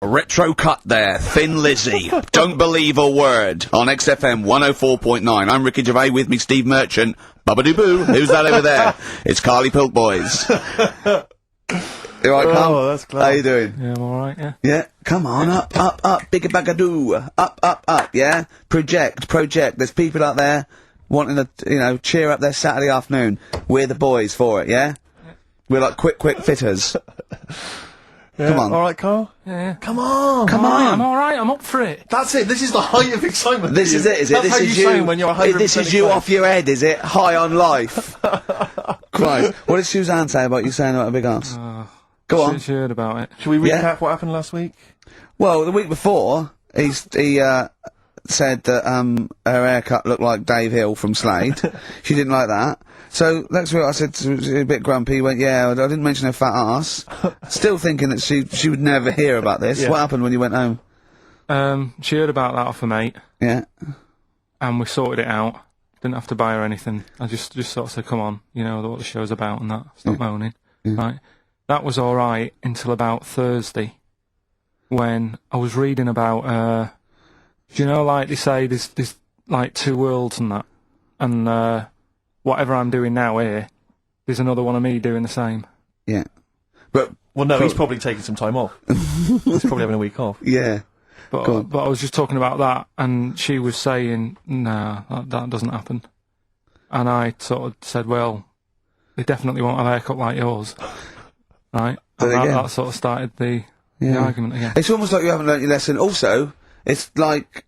Retro cut there, Thin Lizzy. Don't believe a word. On XFM 104.9. I'm Ricky Gervais, with me Steve Merchant. Bubba-doo-boo. Who's that over there? It's Karl Pilk boys. You alright, Carl? Oh, that's clever. How you doing? Yeah, I'm alright, yeah. Yeah, come on, up, bigga bagadoo. Up, yeah? Project. There's people out there wanting to, cheer up their Saturday afternoon. We're the boys for it, yeah? We're like quick fitters. Yeah. Come on. Alright, Carl? Yeah. Come on! I'm alright, I'm up for it. That's it, this is the height of excitement. This is it, is it? That's This how is you sound when you're 100% This is you excited. off your head, is it? High on life. Christ. What did Suzanne say about you saying about a big ass? Go on. She heard about it. Should we recap Yeah. what happened last week? Well, the week before, he said that her haircut looked like Dave Hill from Slade. She didn't like that. So next week I said, she was a bit grumpy, he went, yeah, I didn't mention her fat ass. Still thinking that she would never hear about this. Yeah. What happened when you went home? She heard about that off her mate, Yeah. and we sorted it out. Didn't have to buy her anything. I just sort of said, come on, you know what the show's about and that. Stop moaning. Right. That was alright until about Thursday, when I was reading about, do you know, like they say, there's like two worlds and that, and whatever I'm doing now here, there's another one of me doing the same. Yeah. But, Well, no, he's probably taking some time off. He's probably having a week off. yeah. Go on. But I was just talking about that, and she was saying, nah, that doesn't happen. And I sort of said, well, they definitely won't have a haircut like yours. Right? So And again. that sort of started the argument again. It's almost like you haven't learnt your lesson. Also, it's like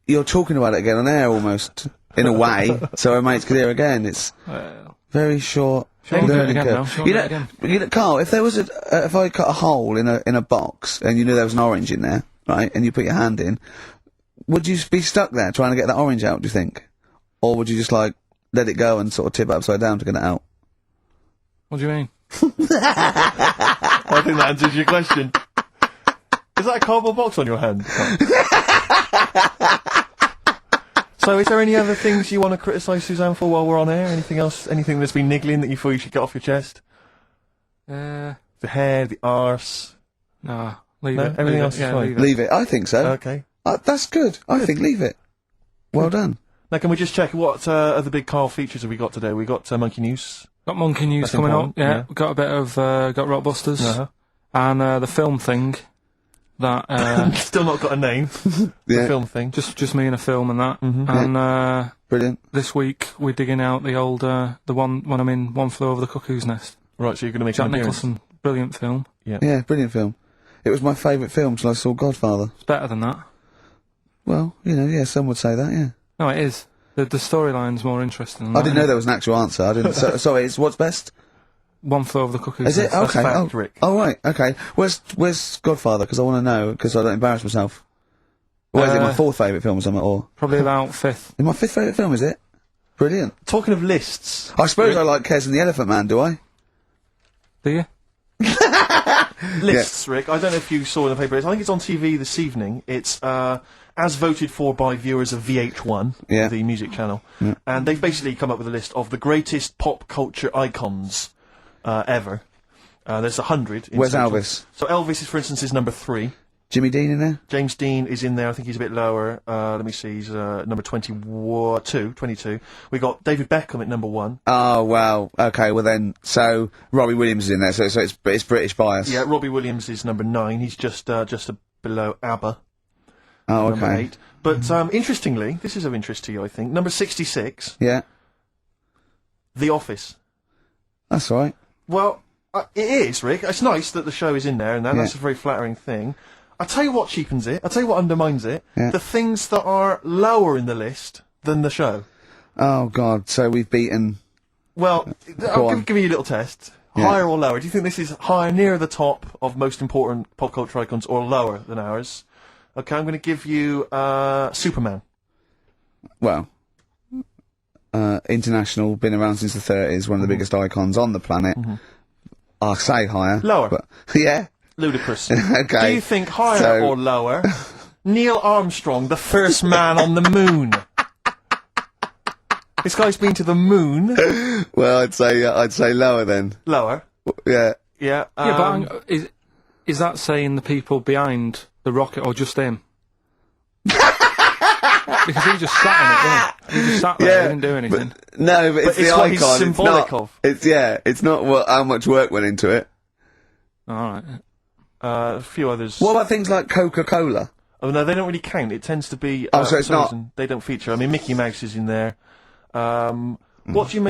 you're talking about it again on air almost, in a way, so our mates could hear again. It's Well, very short. She won't do it learning again curve. now, she won't do it again. You know, Carl, if there was if I cut a hole in a box and you knew there was an orange in there, right, and you put your hand in, would you be stuck there trying to get that orange out, do you think? Or would you just, like, let it go and sort of tip it upside down to get it out? what do you mean? I think that answers your question. Is that a cardboard box on your hand? So, is there any other things you want to criticise Suzanne for while we're on air? Anything else? Anything that's been niggling that you feel you should get off your chest? The hair, the arse. Nah, leave No? it. Everything leave else it. is Yeah, fine. leave it. Leave it. I think so. Okay. That's good. I think leave it. Well done. Now, can we just check what other big Carl features have we got today? We got Monkey News. Got Monkey News That's coming important, up. Yeah, yeah. got a bit of got Rockbusters Uh-huh. and the film thing. That Still not got a name. Yeah. The film thing. just me in a film and that. Mhm. And Brilliant. this week we're digging out the old the one when I'm in One Flew Over the Cuckoo's Nest. Right, so you're going to make Jack an appearance. Nicholson, brilliant film. Yeah, brilliant film. It was my favourite film till I saw Godfather. It's better than that. Well, yeah, some would say that, yeah. No, it is. The storyline's more interesting. Than I that, didn't know there was an actual answer. I didn't. Sorry, it's what's best? One Flew Over the Cuckoo's Is it? Nest. Okay. fact, Rick. Oh, right. Okay. Where's Godfather? Because I want to know, because I don't embarrass myself. Or is it my fourth favourite film or something? Or Probably about fifth. is my fifth favourite film? Is it? Brilliant. Talking of lists. I suppose I like Kez and the Elephant Man. Do I? Do you? Lists, Rick. I don't know if you saw in the paper. I think it's on TV this evening. It's as voted for by viewers of VH1, Yeah. the music channel, and they've basically come up with a list of the greatest pop culture icons ever. There's 100. Where's total. Elvis? So Elvis, for instance, is number 3. Jimmy Dean in there? James Dean is in there. I think he's a bit lower. Let me see. He's number 22. We got David Beckham at number 1. Oh wow. Okay. Well then, so Robbie Williams is in there. So it's British bias. Yeah, Robbie Williams is number 9. He's just below ABBA. Oh Number okay. 8. But interestingly, this is of interest to you, I think. Number 66, Yeah. The Office. That's all right. Well, it is, Rick. It's nice that the show is in there, and that's a very flattering thing. I tell you what cheapens it. I tell you what undermines it. Yeah. The things that are lower in the list than the show. Oh God. So we've beaten. Well, I'll on. give you a little test. Yeah. Higher or lower? Do you think this is higher, near the top of most important pop culture icons, or lower than ours? Okay, I'm going to give you Superman. Well. International, been around since the 30s, one of the biggest icons on the planet. I'll say higher. Lower. But, yeah. Ludicrous. Okay. Do you think higher So- or lower? Neil Armstrong, the first man on the moon. This guy's been to the moon. Well, I'd say lower then. Lower. Yeah. Yeah. Yeah, but is that saying the people behind the rocket, or just him? Because he just sat in it, didn't he? He just sat there, he didn't do anything. No, but it's the what icon. he's symbolic of. It's not how much work went into it. Alright. A few others. What about things like Coca-Cola? Oh no, they don't really count. It tends to be. So it's for some not- reason, they don't feature. I mean, Mickey Mouse is in there. What do you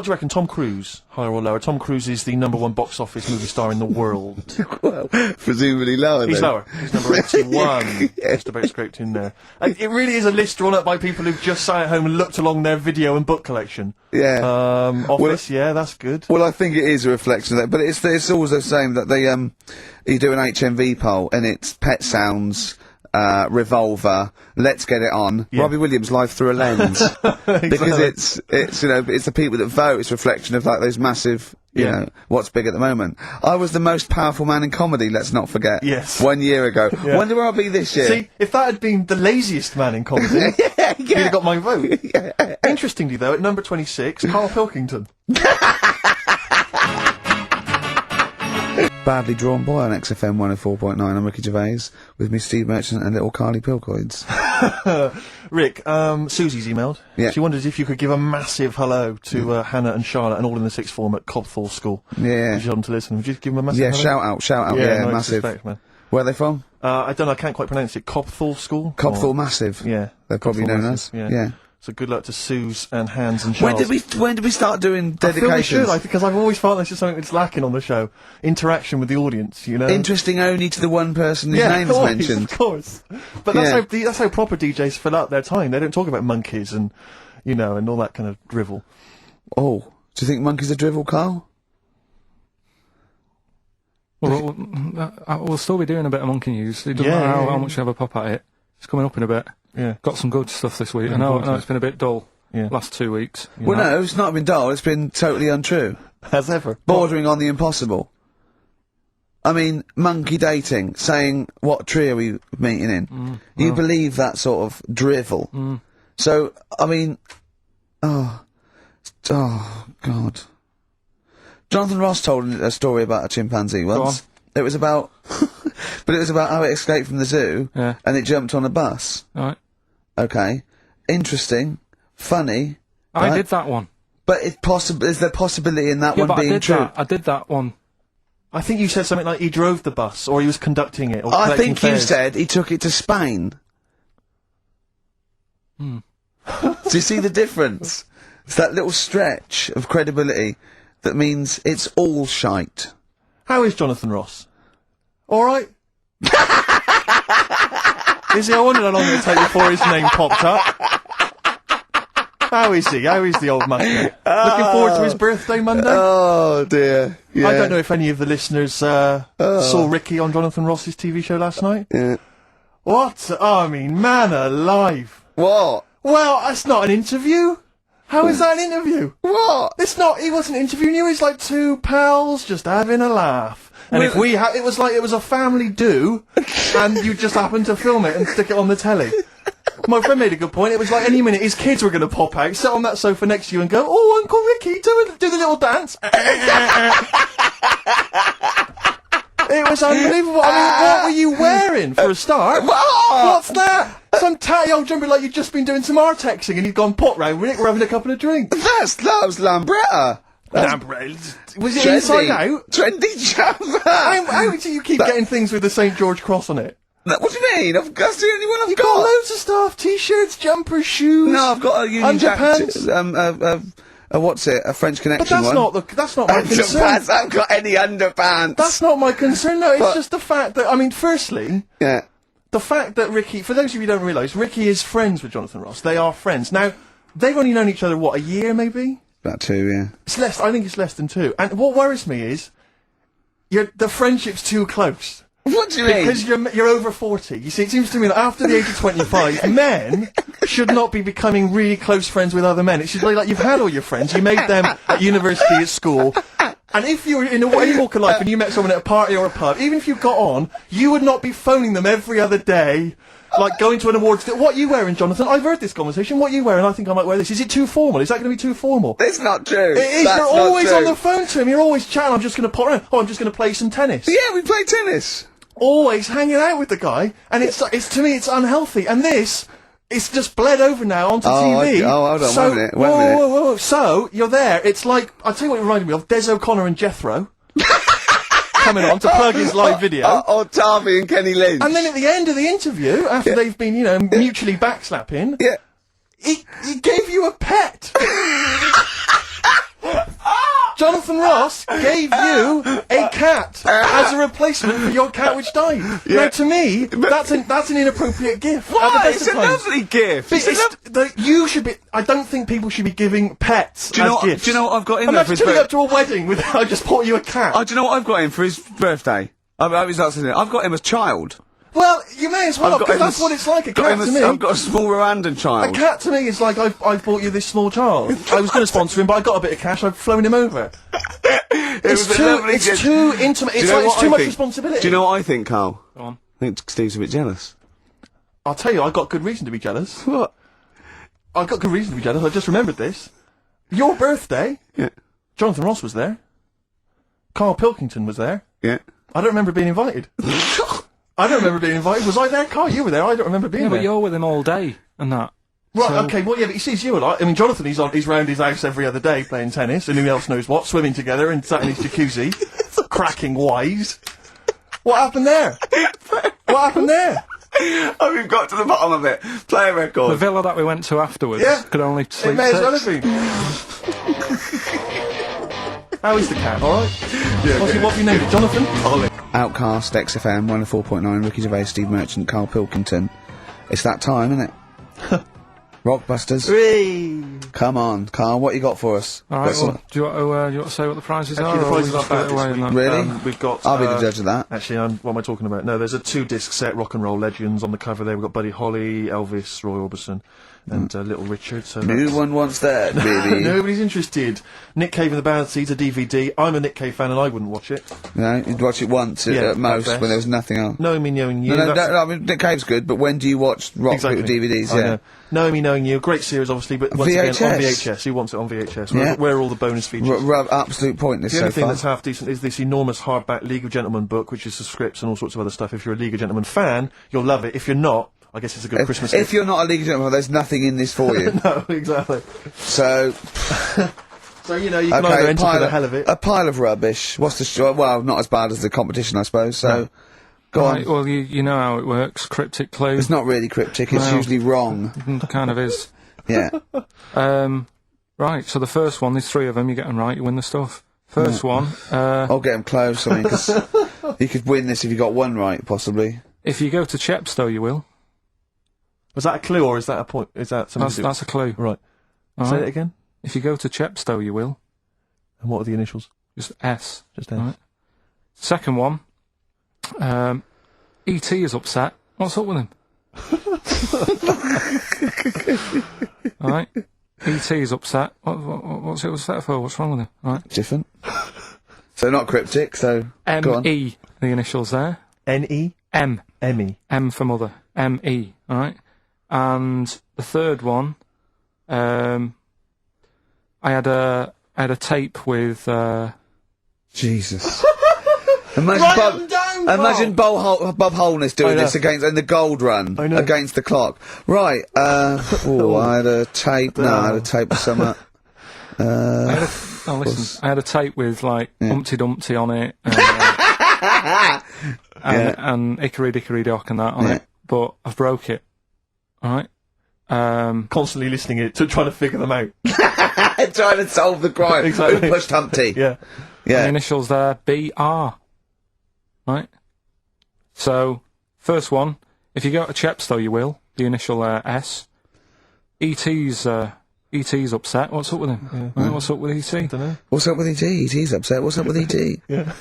reckon? Tom Cruise, higher or lower? Tom Cruise is the #1 box office movie star in the world. Well, presumably lower. He's then. lower. He's number 81. Just about scraped in there. And it really is a list drawn up by people who've just sat at home and looked along their video and book collection. Yeah. Office, yeah, that's good. Well, I think it is a reflection of that, but it's always the same that they you do an HMV poll and it's Pet Sounds, Revolver, Let's Get It On, Yeah. Robbie Williams, Life Through a Lens, because it's you know it's the people that vote. It's a reflection of like those massive. You Yeah. know, what's big at the moment. I was the most powerful man in comedy, let's not forget. Yes. 1 year ago. Yeah. Wonder where I'll be this year. See, if that had been the laziest man in comedy, he'd have got my vote. Interestingly, though, at number 26, Karl Pilkington. Badly Drawn Boy on XFM 104.9. I'm Ricky Gervais, with me Steve Merchant and little Carly Pilkington. Rick, Susie's emailed. Yeah. She wonders if you could give a massive hello to Hannah and Charlotte and all in the sixth form at Cobthall School. Yeah. She's on to listen. Would you give them a massive Yeah, hello? shout out, yeah, no massive. disrespect, man. Where are they from? I don't know, I can't quite pronounce it. Cobthall School? Cobthall Or- Massive. Yeah. They're probably Cobthall known Massive, as. Yeah. So good luck to Suze and Hans and When Charles. did we start doing I feel we dedications? should, because I've always felt that's just something that's lacking on the show. Interaction with the audience, you know? Interesting only to the one person whose name is always, mentioned. of course. But that's, Yeah. that's how proper DJs fill out their time. They don't talk about monkeys and, you know, and all that kind of drivel. Oh, do you think monkeys are drivel, Carl? Well, we'll still be doing a bit of monkey news. It doesn't Yeah, matter yeah, how yeah. much you have a pop at it. It's coming up in a bit. Yeah. Got some good stuff this week. I Looking know forward to it's been a bit dull Yeah. last 2 weeks. Well, no, it's not been dull. It's been totally untrue. As ever. Bordering on the impossible. I mean, monkey dating, saying, what tree are we meeting in? You believe that sort of drivel. So, I mean, oh, God. Jonathan Ross told a story about a chimpanzee once. It was about, but it was about how it escaped from the zoo, Yeah. and it jumped on a bus. Right. Okay. Interesting. Funny. I right? did that one. But is there possibility in that Yeah, one but being I did true? that. I did that one. I think you said something like he drove the bus, or he was conducting it, or I collecting think you fares. said he took it to Spain. Do you see the difference? It's that little stretch of credibility that means it's all shite. How is Jonathan Ross? Alright? Is he? I wondered how long it would take before his name popped up. How is he? How is the old man? Looking forward to his birthday Monday? Oh dear. Yeah. I don't know if any of the listeners saw Ricky on Jonathan Ross's TV show last night. Yeah. What? Oh, I mean, man alive. What? Well, that's not an interview. How is that an interview? What? It's not. He wasn't interviewing you. He's like two pals just having a laugh. And if we it was like it was a family do, and you just happened to film it and stick it on the telly. My friend made a good point. It was like any minute his kids were going to pop out, sit on that sofa next to you, and go, "Oh, Uncle Ricky, do the little dance." It was unbelievable. I mean, what were you wearing for a start? What's that? Some tatty old jumper like you'd just been doing some artexing and you'd gone pot round with it. We're having a couple of drinks. That was Lambretta. Was it inside out? Trendy jumper. How do you keep getting things with the St. George cross on it? What do you mean? That's the only one I've You've got loads of stuff. T-shirts, jumpers, shoes. No, I've got a Union Jack. Underpants. What's it? A French Connection But one. that's not my concern. Underpants. I haven't got any underpants. That's not my concern, no. It's But- just the fact that, I mean, firstly, Yeah. the fact that Ricky, for those of you who don't realise, Ricky is friends with Jonathan Ross. They are friends. Now, they've only known each other, what, a year maybe? About 2, yeah. It's less, I think it's less than 2. And what worries me is, the friendship's too close. What do you mean? Because you're over 40. You see, it seems to me that after the age of 25, men should not be becoming really close friends with other men. It should be like you've had all your friends, you made them at university, at school, and if you were in any walk of life and you met someone at a party or a pub, even if you got on, you would not be phoning them every other day, like going to an awards. What are you wearing, Jonathan? I've heard this conversation. What are you wearing? I think I might wear this. Is it too formal? Is that going to be too formal? It's not true. It is. That's You're not always true. on the phone to him. You're always chatting. I'm just going to pop around. Oh, I'm just going to play some tennis. Yeah, we play tennis. always hanging out with the guy, and it's to me, it's unhealthy. And this, it's just bled over now onto TV. Hold on, so, wait a minute, wait a minute. Whoa. So, you're there, it's like, I'll tell you what it reminded me of, Des O'Connor and Jethro. Coming on to plug his live video. Or Tarvey and Kenny Lynch. And then at the end of the interview, after they've been, mutually backslapping, he gave you a pet. Jonathan Ross gave you a cat as a replacement for your cat which died. Now, to me, that's an inappropriate gift. Why? It's a lovely gift. You should be. I don't think people should be giving pets as gifts. Do you know what I've got in there for Imagine his turning birthday? up to a wedding with, I just bought you a cat. Oh, do you know what I've got him for his birthday? I've got him as child. Well, you may as well, because that's what it's like, a cat to me. I've got a small Rwandan child. A cat to me is like, I've bought you this small child. I was going to sponsor him, but I got a bit of cash, I've flown him over. It's too intimate, it's too much responsibility. Do you know what I think, Carl? Go on. I think Steve's a bit jealous. I'll tell you, I've got good reason to be jealous. What? I've got good reason to be jealous, I just remembered this. Your birthday, Yeah. Jonathan Ross was there. Karl Pilkington was there. Yeah. I don't remember being invited. I don't remember being invited. Was I there, Carl? You were there. I don't remember being Yeah, there. but you're with him all day and that. Right, So- okay, well, yeah, but he sees you a lot. I mean, Jonathan, he's round his house every other day playing tennis, and who else knows what, swimming together and sat in his jacuzzi, cracking wise. What happened there? What happened there? Oh, we've got to the bottom of it. Play a record. The villa that we went to afterwards could only It sleep may as well six. have been. How is the cat, alright? What have you named it? Jonathan? Outcast, XFM, 104.9, Ricky Gervais, Steve Merchant, Karl Pilkington. It's that time, isn't it? Rockbusters. Come on, Carl, what you got for us? All right, well, do you want to say what the prizes are? Actually, the or prizes we are just give bad it this away week. and that? Really? We've got. I'll be the judge of that. Actually, what am I talking about? No, there's a 2-disc set, Rock and Roll Legends, on the cover there. We've got Buddy Holly, Elvis, Roy Orbison, and Little Richard. So No one wants that, baby. nobody's interested. Nick Cave and the Bad Seeds, a DVD. I'm a Nick Cave fan, and I wouldn't watch it. No, you'd watch it once Yeah, at most at best. when there was nothing else. Knowing me, knowing you. No, that's- I mean, Nick Cave's good, but when do you watch rock Exactly. DVDs? I Yeah. know. Knowing me, knowing you. Great series, obviously, but once again, on VHS. VHS. Who wants it on VHS? Yeah. Where are all the bonus features? Absolute pointless The so only thing far. that's half decent is this enormous hardback League of Gentlemen book, which is the scripts and all sorts of other stuff. If you're a League of Gentlemen fan, you'll love it. If you're not, I guess it's a good Christmas If gift. you're not a League of Gentlemen, there's nothing in this for you. No, exactly. So, So, you know, you can either enter for the hell of it. a pile of rubbish. What's the well, not as bad as the competition, I suppose. So, go Right, on. well, you know how it works. Cryptic clue. It's not really cryptic. It's No. usually wrong. Kind of is. Yeah. Right, so the first one, there's 3 of them, you get them right, you win the stuff. First one, I'll get him close. I mean, 'cause you could win this if you got one right, possibly. if you go to Chepstow, you will. Was that a clue, or is that a point? Is that something? That's a clue. Right. All Say right. it again. If you go to Chepstow, you will. And what are the initials? Just S. Just Right. Second one, E.T. is upset. What's up with him? Alright. E.T. is upset. What's it upset for? What's wrong with him? Right. Different. So not cryptic. So go on. M.E. The initials there. N-E? M. M-E. M for mother. M.E. Alright. And the third one, I had a tape with, Jesus. Imagine Write Bob. them down, Imagine Bob Holness doing I know. this against in the gold run I know. against the clock. Right. Oh, I had a tape. No, I had a tape with some. listen, I had a tape with like Humpty Dumpty on it, and Hickory Dickory Dock and that on it, but I've broke it. Alright? Constantly listening it to trying to figure them out. Trying to solve the crime. Exactly. Who pushed Humpty? Yeah. The Yeah. initials there, B.R. Right? So, first one, if you go to Chepstow, you will. The initial S. E.T.'s upset. What's up with him? Right, what's up with E.T.? I don't know. What's up with E.T.? E.T.'s upset. What's up with E.T.? Yeah.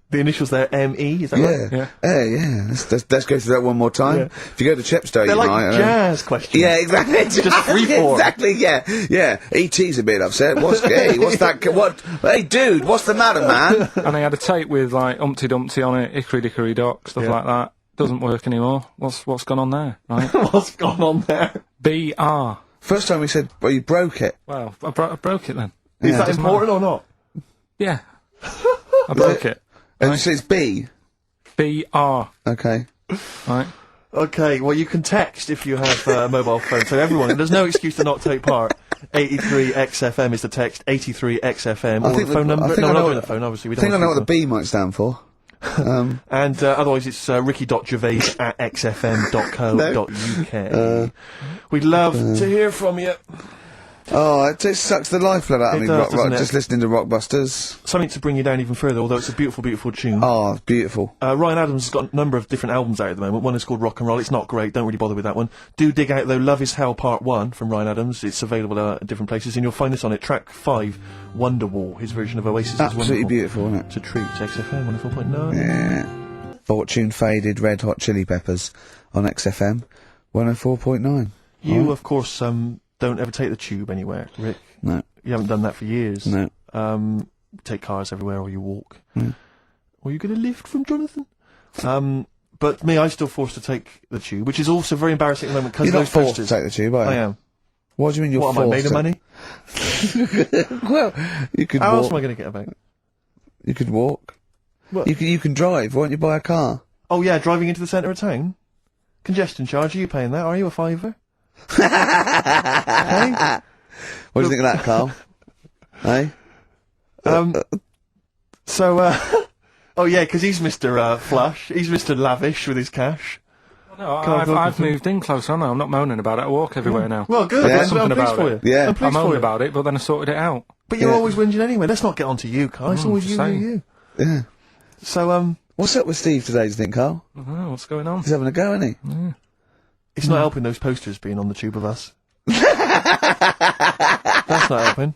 The initials there, M-E, is that right? Yeah. Yeah. Yeah. Let's go through that one more time. Yeah. If you go to Chepstow, They're you like might. jazz questions. Yeah, exactly. Just free form. Exactly. Yeah. Yeah. E.T.'s a bit upset. What's that? What? Hey, dude, what's the matter, man? And I had a tape with like Humpty Dumpty on it, Hickory Dickory Dock, stuff Yeah. like that. Doesn't work anymore. What's gone on there? Right? What's gone on there? B.R. First time we said, well, you broke it. Well, I broke it then. Is Yeah, that doesn't important or not? Yeah. I broke it. And so it's B. BR. Okay. Right. Okay, well, you can text if you have a mobile phone. So everyone, there's no excuse to not take part. 83XFM is the text, 83XFM, or the phone number. I think No, I we're know not what- doing the phone, obviously. We I think I don't know what the want B might stand for. and otherwise it's ricky.gervais at xfm.co.uk. We'd love to hear from you. Oh, it just sucks the lifeblood out of It me, does, doesn't it? just listening to Rockbusters. Something to bring you down even further, although it's a beautiful, beautiful tune. Oh, it's beautiful. Ryan Adams has got a number of different albums out at the moment. One is called Rock and Roll. It's not great. Don't really bother with that one. Do dig out, though, Love is Hell Part 1 from Ryan Adams. It's available at different places, and you'll find this on it. Track 5, Wonderwall. His version of Oasis is Absolutely wonderful. beautiful, isn't it? It's a treat. XFM 104.9. Yeah. Fortune Faded Red Hot Chili Peppers on XFM 104.9. You, of course, don't ever take the tube anywhere, Rick. No. You haven't done that for years. No. Take cars everywhere, or you walk. Mm. Or you get a lift from Jonathan. But me, I'm still forced to take the tube, which is also very embarrassing at the moment because You're not those forced to posters. take the tube, are you? I am. What do you mean you're What am I, forced made of money? Well, you could How else walk. am I going to get about? You could walk. What? You can drive. Why don't you buy a car? Oh yeah, driving into the centre of town? Congestion charge, are you paying that? Are you a fiver? Okay. What do you think of that, Carl? Hey? Oh yeah, because he's Mr. Flush. He's Mr. Lavish with his cash. No, Karl I've Pilkington. moved in close. I'm not moaning about it. I walk everywhere now. Well, good. Yeah. I'm Something pleased about for it. you. Yeah. I'm pleased I for moaned you. about it, but then I sorted it out. But you're Yeah. always whinging anyway. Let's not get on to you, Carl. It's always just you, saying. you. Yeah. So, What's up with Steve today, do you think, Carl? I don't know what's going on. He's having a go, isn't he? it's not helping those posters being on the tube of us. That's not helping.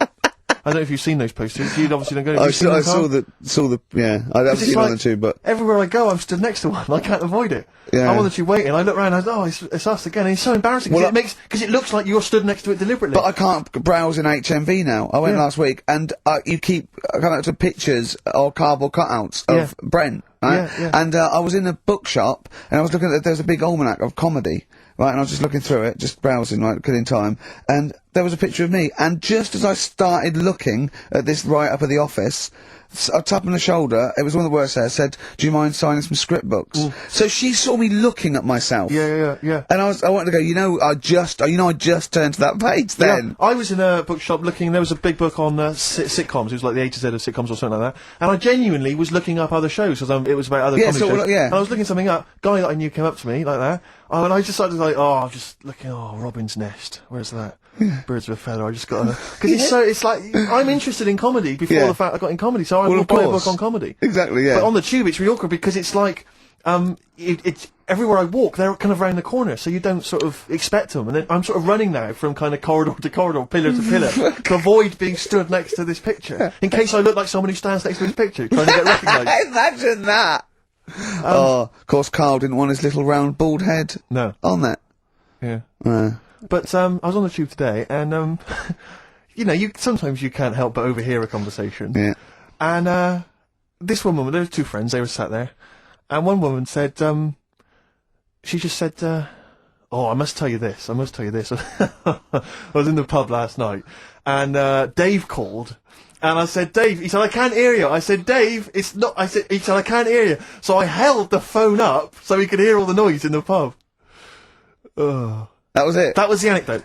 I don't know if you've seen those posters. You obviously don't go. Have you seen them, I Carl? saw the, yeah. I haven't It's seen it like- on the tube, but, Everywhere I go, I'm stood next to one. I can't avoid it. Yeah. I'm on the tube waiting. I look around. It's us again. And it's so embarrassing because Well, it looks like you're stood next to it deliberately. but I can't browse in HMV now. I went Yeah. last week, and you keep coming up to pictures or cardboard cutouts of Yeah. Brent, right? Yeah, yeah. And I was in a bookshop, and I was looking at, there's a big almanac of comedy, right? And I was just looking through it, just browsing, right, killing time, and there was a picture of me, and just as I started looking at this right up at the office, a tap on the shoulder, it was one of the worst there, said, "Do you mind signing some script books?" So she saw me looking at myself. Yeah. And I wanted to go, I just turned to that page then. Yeah, I was in a bookshop looking. There was a big book on sitcoms. It was like the A to Z of sitcoms or something like that. And I genuinely was looking up other shows because it was about other Yeah, comedy so, shows. well, yeah. And I was looking something up. Guy that I knew came up to me like that. Oh, and I just started like, I'm just looking. Oh, Robin's Nest. Where's that? Birds of a Feather. I just got because it's like I'm interested in comedy before Yeah. the fact I got in comedy. So I Well, will of buy a course. book on comedy. Exactly, yeah. But on the tube, it's really awkward because it's like, it's everywhere I walk, they're kind of round the corner, so you don't sort of expect them. And then I'm sort of running now from kind of corridor to corridor, pillar to pillar, to avoid being stood next to this picture, in case I look like someone who stands next to this picture, trying to get recognised. Imagine that. Of course, Carl didn't want his little round bald head No, on that. yeah. But I was on the tube today, and sometimes you can't help but overhear a conversation. Yeah. And this woman, there were two friends, they were sat there, and one woman said, she just said, I must tell you this. I was in the pub last night, and Dave called, and I said, Dave, he said, I can't hear you. I said, Dave, it's not, he said, I can't hear you. So I held the phone up so he could hear all the noise in the pub. That was it. That was the anecdote.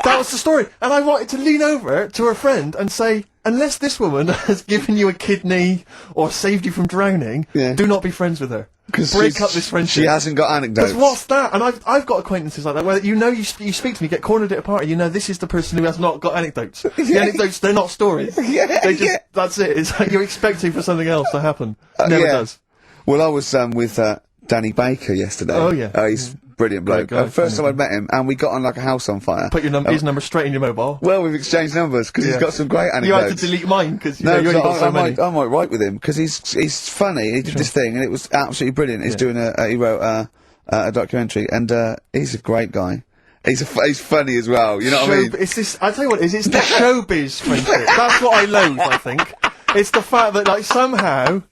That was the story. And I wanted to lean over to her friend and say, unless this woman has given you a kidney or saved you from drowning, Yeah. do not be friends with her. 'Cause Break up this friendship. She hasn't got anecdotes. Because what's that? And I've got acquaintances like that where you speak to me, get cornered at a party, this is the person who has not got anecdotes. The anecdotes, they're not stories. Yeah, That's it. It's like you're expecting for something else to happen. Never yeah. does. Well, I was with Danny Baker yesterday. Oh, yeah. He's a brilliant bloke. Great guy. First time I'd met him, and we got on like a house on fire. Put his number straight in your mobile. Well, we've exchanged numbers because he's Yeah. got some great You anecdotes. had to delete mine because you No, only got so many. I might write with him because he's funny. He did this thing and it was absolutely brilliant. He's doing he wrote a documentary and he's a great guy. He's funny as well. You know what I mean? It's this. I tell you what, it's the showbiz friendship. That's what I loathe. I think it's the fact that like somehow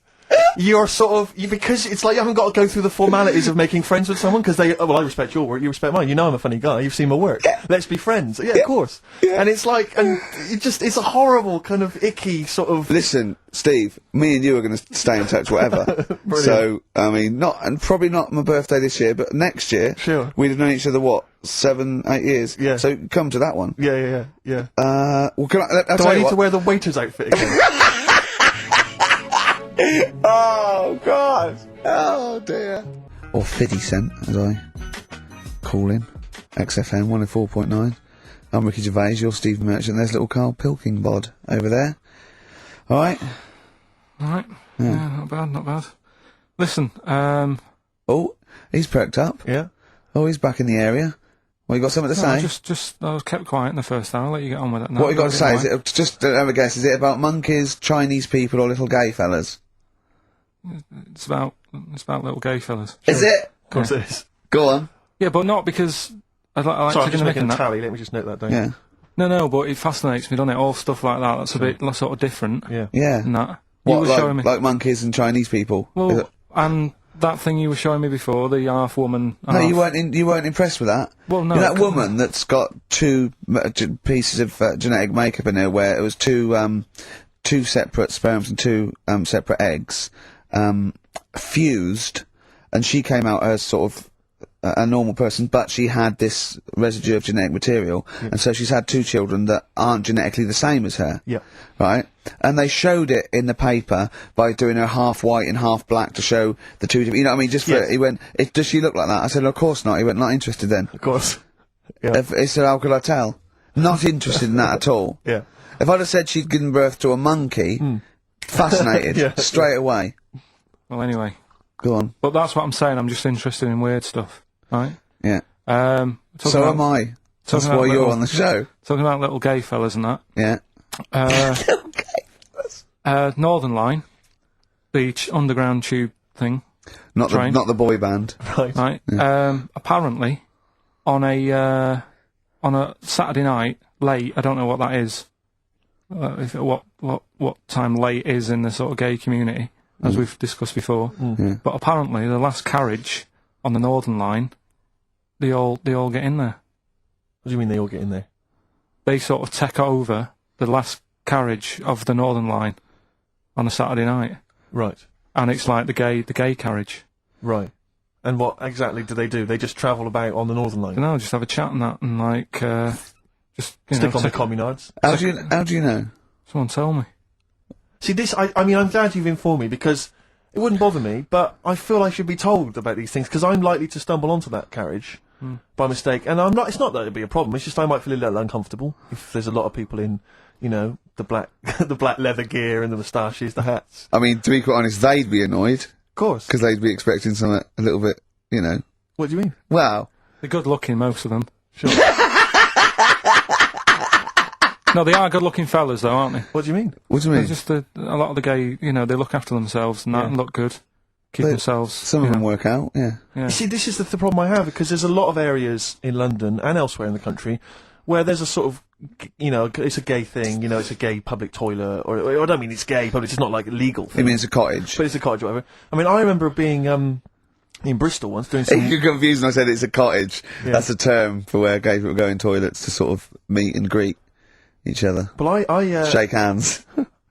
you're sort of because it's like you haven't got to go through the formalities of making friends with someone because they I respect your work, you respect mine. You know I'm a funny guy. You've seen my work. Let's be friends. Yeah, of course. And it's like, and it's a horrible kind of icky sort of. Listen, Steve, me and you are going to stay in touch, whatever. So, I mean, probably not my birthday this year, but next year. Sure. We'd have known each other, what, 7, 8 years? Yeah. So, come to that one. Yeah. Well, I'll Do tell I you need what. to wear the waiter's outfit again? Oh, God! Oh, dear. Or 50 Cent, as I call him. XFM 104.9. I'm Ricky Gervais, you're Steve Merchant, there's little Karl Pilkington over there. Alright? Alright. Yeah, not bad. Listen, Oh, he's perked up. Yeah. Oh, he's back in the area. Well, you got something to say? I was kept quiet in the first hour, I'll let you get on with it now. What you got to say? Is it just have a guess? Is it about monkeys, Chinese people, or little gay fellas? It's about little gay fellas. Is it? Of course it is. Go on. Yeah, but not because I like Sorry, I'm taking just a mick making in a that. tally. Let me just note that down. Yeah. No, but it fascinates me, doesn't it? All stuff like that. That's a bit sort of different. Yeah. Yeah. And that. What, You were showing me. like monkeys and Chinese people? Is Well, it- and that thing you were showing me before, the half woman. no, half, you weren't impressed with that. Well, no. You know that it couldn't- woman that's got two pieces of genetic makeup in her, where it was two separate sperms and two separate eggs fused, and she came out as sort of a normal person, but she had this residue of genetic material, and so she's had two children that aren't genetically the same as her. Yeah. Right? And they showed it in the paper by doing her half white and half black to show the two different, you know what I mean? Just for, Yes. he went, does she look like that? I said, of course not. He went, not interested then. Of course. Yeah. He said, how could I tell? Not interested in that at all. Yeah. If I'd have said she'd given birth to a monkey, fascinated, Yeah. straight away. Well, anyway. Go on. But that's what I'm saying. I'm just interested in weird stuff, right? Yeah. Talking So about, am I. That's about why you're little- on the show. Talking about little gay fellas and that. Yeah. Northern Line, the underground tube thing, Not Train. the boy band. Right. right? Apparently, on a Saturday night late, I don't know what that is. What time late is in the sort of gay community, as we've discussed before. Yeah. But apparently, the last carriage on the Northern Line, they all get in there. What do you mean they all get in there? They sort of take over the last carriage of the Northern Line on a Saturday night, Right. and it's like the gay carriage. Right. And what exactly do? They just travel about on the Northern Line? You know, just have a chat and that, and like just you Stick know, on the take- communards? How do you know? Someone tell me. See, this, I mean, I'm glad you've informed me because it wouldn't bother me, but I feel I should be told about these things because I'm likely to stumble onto that carriage by mistake. And it's not that it'd be a problem, it's just I might feel a little uncomfortable if there's a lot of people in, you know, the black, the black leather gear and the moustaches, the hats. I mean, to be quite honest, they'd be annoyed, Of course. because they'd be expecting something a little bit, you know. What do you mean? Well, They're good looking, most of them. Sure. No, they are good looking fellas, though, aren't they? What do you mean? what do you They're mean? just a lot of the gay, you know, they look after themselves and that Yeah. and look good, keep They- themselves. Some you of them know, work out, yeah. Yeah. You see, this is the problem I have because there's a lot of areas in London and elsewhere in the country where there's a sort of, you know, it's a gay thing, you know, it's a gay public toilet, or I don't mean it's gay public, it's not like a legal It thing. means a cottage. But it's a cottage or whatever. I mean, I remember being, in Bristol once doing some... You're confused when I said it's a cottage. Yeah. That's a term for where gay people go in toilets to sort of meet and greet each other. But Shake hands.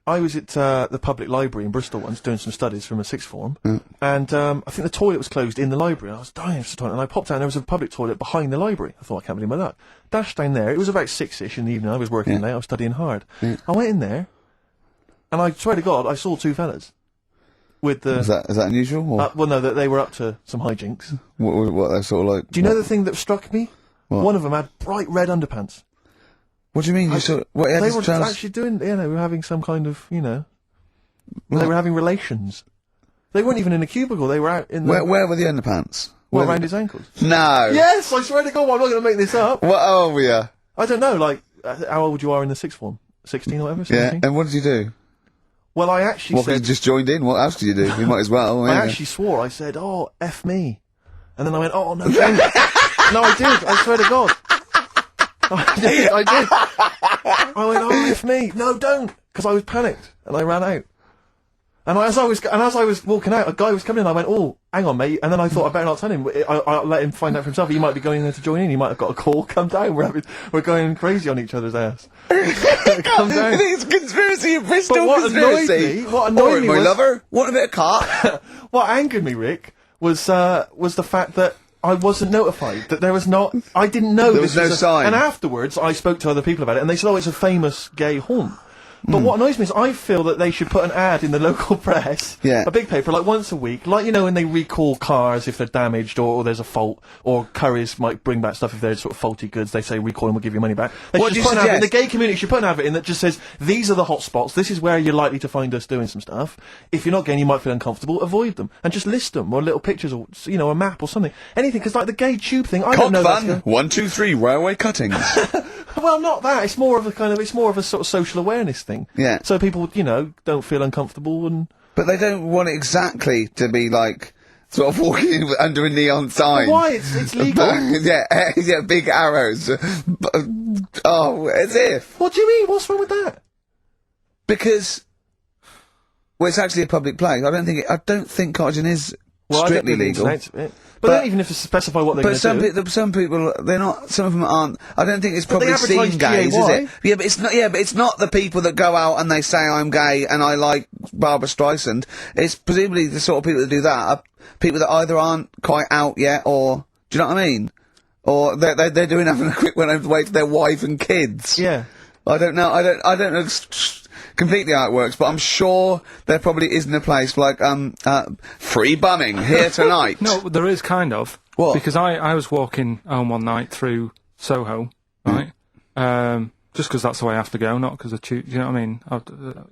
I was at the public library in Bristol once doing some studies from a sixth form, and I think the toilet was closed in the library. I was dying for the toilet, and I popped down. There was a public toilet behind the library. I thought, I can't believe my luck. Dashed down there. It was about 6ish in the evening. I was working late. I was studying hard. I went in there, and I swear to God, I saw two fellas with the. Is that unusual? Or Well, no, they were up to some hijinks. what they're sort of like? Do you know the thing that struck me? What? One of them had bright red underpants. What do you mean? You saw what? He had They his were trousers- actually doing, you know, they were having some kind of, you know, they were having relations. They weren't even in a cubicle. They were out in the Where were the underpants? well, Where- around his ankles. No. Yes, I swear to God, I'm not going to make this up. What are you? I don't know, like, how old you are in the sixth form? 16 or whatever? Yeah. 17? And what did you do? Well, I actually What? You said, just joined in. What else did you do? You might as well. I yeah. actually swore, I said, oh, F me. And then I went, oh, no, don't. No, I did, I swear to God. I did. I went, oh, F me. No, don't. Because I was panicked, and I ran out. And as I was walking out, a guy was coming in. I went, "Oh, hang on, mate." And then I thought I better not tell him. I'll let him find out for himself. He might be going in there to join in. He might have got a call. Come down. We're going crazy on each other's ass. Come down. It's conspiracy, a Bristol But what conspiracy. What annoyed me my was, lover. Want a bit of car? what angered me, Rick, was the fact that I wasn't notified, that there was not. I didn't know There was no sign. And afterwards, I spoke to other people about it, and they said, "Oh, it's a famous gay haunt." But what annoys me is I feel that they should put an ad in the local press, Yeah. a big paper, like once a week, like, you know, when they recall cars if they're damaged or there's a fault, or Currys might bring back stuff if they're sort of faulty goods, they say recall and we'll give you money back. They What should do just you put an advert, suggest? the gay community should put an advert in that just says, these are the hot spots, this is where you're likely to find us doing some stuff. If you're not gay and you might feel uncomfortable, avoid them. And just list them, or little pictures, or, you know, a map or something. Anything, because like the gay tube thing, I don't Cock know that's fun. 1, 2, 3. Railway cuttings. Well, not that. It's more of a sort of social awareness thing. Yeah. So people, you know, don't feel uncomfortable and. But they don't want it exactly to be like sort of walking in under a neon sign. Why? It's legal. yeah, big arrows. Oh, as if. What do you mean? What's wrong with that? Because, well, it's actually a public place. I don't think cottaging is strictly legal. But then even if to specify what they're going to do. Some people, they're not. Some of them aren't. I don't think it's But they probably seen advertise gays, is GAY. it? Yeah, but it's not. Yeah, but it's not the people that go out and they say I'm gay and I like Barbara Streisand. It's presumably the sort of people that do that are people that either aren't quite out yet, or do you know what I mean? Or they're doing having a quick one away for their wife and kids. Yeah. I don't know. I don't know completely how it works, but I'm sure there probably isn't a place like free bumming here tonight. No, there is kind of. What? Because I was walking home one night through Soho, right? Just because that's the way I have to go, not because you know what I mean?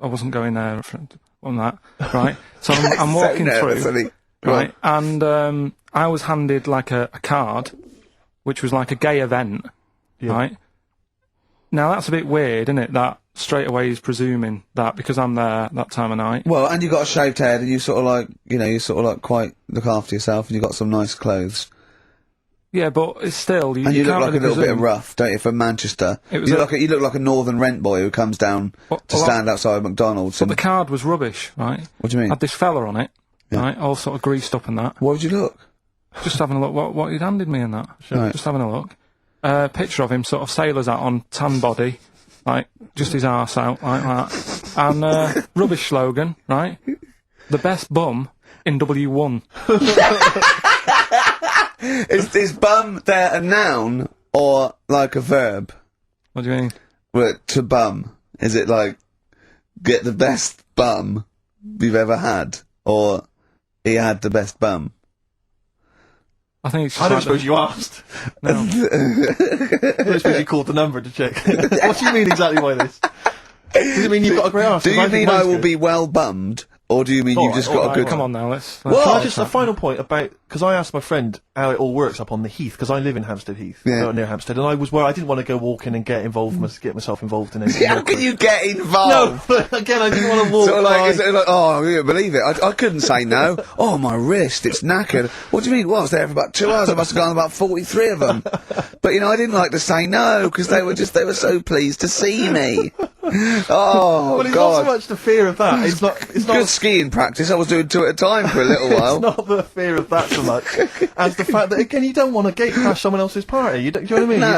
I wasn't going there on that, right? So I'm walking through, right? And I was handed like a card, which was like a gay event, right? Now that's a bit weird, isn't it? That straight away he's presuming that because I'm there that time of night. Well, and you got a shaved head, and you sort of like, you know, you sort of like quite look after yourself, and you got some nice clothes. Yeah, but it's still And you look can't like a really little bit presume. rough, don't you, from Manchester? It was you look like a northern rent boy who comes down to stand outside McDonald's. But And the card was rubbish, right? what do you mean? Had this fella on it, right? All sort of greased up and that. What would you look? Just having a look what he'd handed me and that. Right. Just having a look. Picture of him, sort of sailor's hat on, tan body, like just his arse out like that, and rubbish slogan, right? The best bum in W1. Is bum there a noun or like a verb? What do you mean? Well, to bum, is it like get the best bum you've ever had, or he had the best bum? I think it's just I don't like suppose you asked. No. I don't suppose you called the number to check. What do you mean exactly by this? Does it mean you've got a great arse? Do you 'Cause mean think I mine's will good. be well bummed, or do you mean you've just got a Right, good? come on now, let's What? Can I just a final point about, because I asked my friend how it all works up on the Heath, because I live in Hampstead Heath, near Hampstead, and I was where I didn't want to go walking and get myself involved in anything. How can you get No, involved? but again, I didn't want to walk. Sort of like, by. is it like, oh, yeah, believe it. I couldn't say no. Oh, my wrist, it's knackered. What do you mean? Well, I was there for about 2 hours. I must have gone about 43 of them. But, you know, I didn't like to say no, because they were so pleased to see me. Oh, Well, it's God. not so much the fear of that. It's not. Good skiing practice. I was doing 2 at a time for a little while. It's not the fear of that so much as the fact that again you don't want to gate crash someone else's party. Do you know what I mean? No.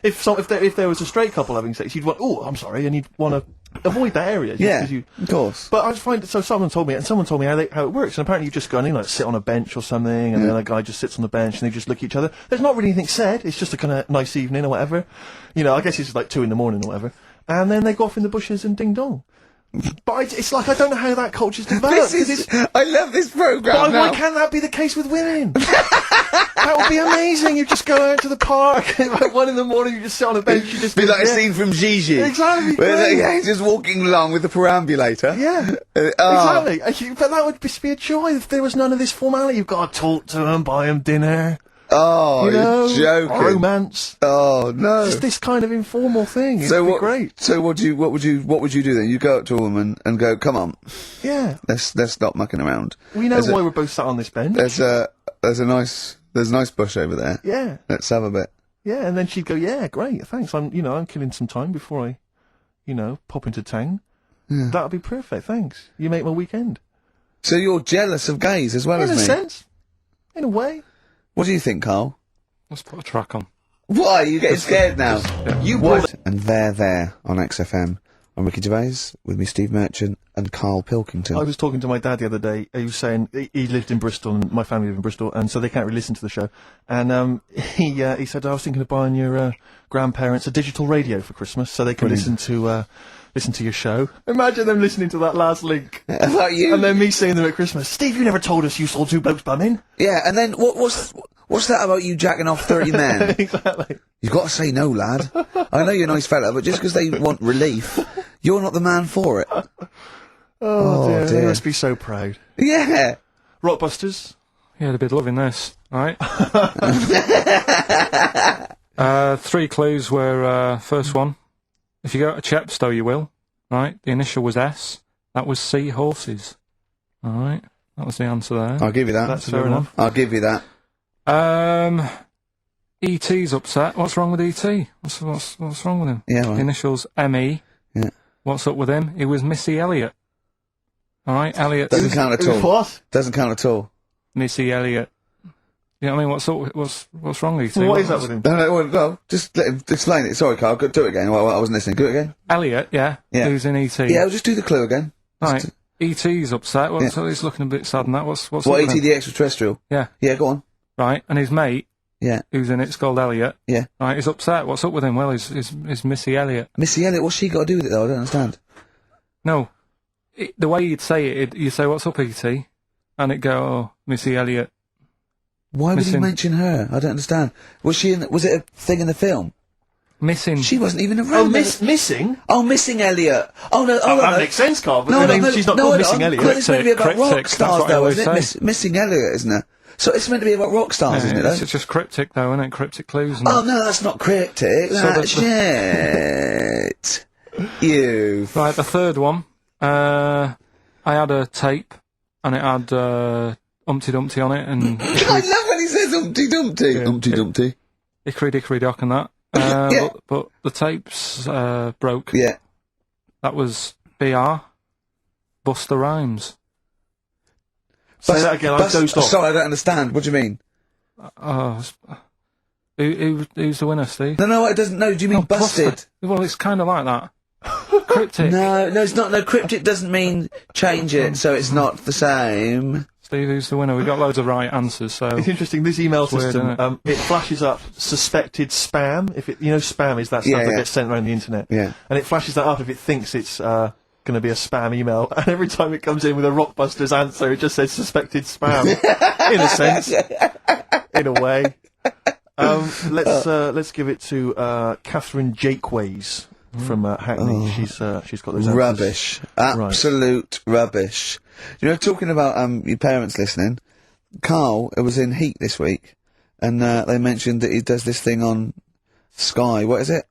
You don't. If there was a straight couple having sex, you'd want. Oh, I'm sorry, and you'd want to avoid that area. Yeah, 'cause you, of course. But I just find so someone told me how it works, and apparently you just go and like sit on a bench or something, and then a guy just sits on the bench and they just look at each other. There's not really anything said. It's just a kind of nice evening or whatever. You know, I guess it's like 2 a.m. or whatever. And then they go off in the bushes and ding dong. But it's like I don't know how that culture's developed. I love this programme But now. why can't that be the case with women? That would be amazing. You just go out to the park at like 1 a.m. You just sit on a bench. You just Be like a scene from Gigi. Exactly. Where Great. he's just walking along with the perambulator. Yeah, exactly. But that would just be a joy if there was none of this formality. You've got to talk to them, buy them dinner. Oh, You know, you're joking. romance. Oh no. Just this kind of informal thing. It'd be great. So what would you do then? You go up to a woman and go, "Come on, Yeah. let's stop mucking around." We know why we're both sat on this bench. There's a nice bush over there. Yeah. Let's have a bit. Yeah, and then she'd go, "Yeah, great, thanks. I'm killing some time before I, pop into town. That'd be perfect. Thanks. You make my weekend." So you're jealous of gays as well In as a me? sense. In a way. What do you think, Carl? Let's put a track on. Why? Are you getting scared now? You brought What? And there on XFM. I'm Ricky Gervais, with me Steve Merchant and Karl Pilkington. I was talking to my dad the other day. He was saying he lived in Bristol, and my family live in Bristol, and so they can't really listen to the show. And he said, I was thinking of buying your grandparents a digital radio for Christmas, so they can listen to your show. Imagine them listening to that last link, About you? and then me seeing them at Christmas. Steve, you never told us you saw two blokes bumming. Yeah, and then what's that about you jacking off 30 men? Exactly. You've got to say no, lad. I know you're a nice fella, but just because they want relief, you're not the man for it. Oh dear, dear. they must be so proud. Yeah. Rockbusters. Yeah, they'd be loving this, right? 3 clues were, first one. If you go to Chepstow, you will, right? The initial was S. That was sea horses. Alright, that was the answer there. I'll give you that. That's fair enough. I'll give you that. E.T.'s upset. What's wrong with E.T.? What's wrong with him? Yeah, The right. initials M.E. Yeah. What's up with him? He was Missy Elliott. Alright, Elliott. Doesn't count at all. What? Doesn't count at all. Missy Elliott. You know what I mean? What's wrong with E.T.? What is that with him? No, just let him explain it. Sorry, Carl, do it again. I wasn't listening. Do it again. Elliott, yeah. Yeah. Who's in E.T.? Yeah, I'll just do the clue again. Right. E.T.'s upset. So he's looking a bit sad and that. What's What, up with E.T. him? the extraterrestrial? Yeah. Yeah, go on. Right. And his mate, Yeah. who's in it's called Elliot. Yeah. Right, he's upset. What's up with him? Well, he's Missy Elliott. Missy Elliott, what's she got to do with it, though? I don't understand. No. The way you'd say it, you say, what's up, E.T.? And it'd go, oh, Missy Elliott. Why would he Missing- mention her? I don't understand. Was it a thing in the film? Missing. She wasn't even around. Oh, missing? Oh, Missing Elliott. Oh, no, Oh, no, that no. makes sense, Carl, but No, her no, name- no, she's not no, called no, Missing no, Elliott. It's meant to be about Cryptic, rock that's stars, what I though, always isn't it? say. Missing Elliott, isn't it? So it's meant to be about rock stars, isn't it, though? It's just cryptic, though, isn't it? Cryptic clues. And Oh, no, that's not cryptic. That's shit. You. Right, the third one. I had a tape, and it had Humpty Dumpty on it, and I love when he says Humpty Dumpty. Yeah. Humpty Dumpty. Hickory Dickory Dock and that. Yeah. But the tapes broke. Yeah. That was BR. Buster Rhymes. Say that again, I dozed off. Sorry, I don't understand. What do you mean? Who's the winner, Steve? No, it doesn't. No, do you mean busted? Buster. Well, it's kind of like that. Cryptic. No, it's not. No, cryptic doesn't mean change it, so it's not the same. Steve, who's the winner? We got loads of right answers, so It's interesting, this email weird, system, isn't it flashes up suspected spam. If it, spam is that stuff Yeah, that yeah. gets sent around the internet. Yeah. And it flashes that up if it thinks it's going to be a spam email. And every time it comes in with a Rockbusters answer, it just says suspected spam. In a sense. In a way. Let's give it to Catherine Jakeways from Hackney. She's got those answers. Rubbish. Absolute rubbish. You know, talking about your parents listening, Carl was in Heat this week, and they mentioned that he does this thing on Sky. What is it?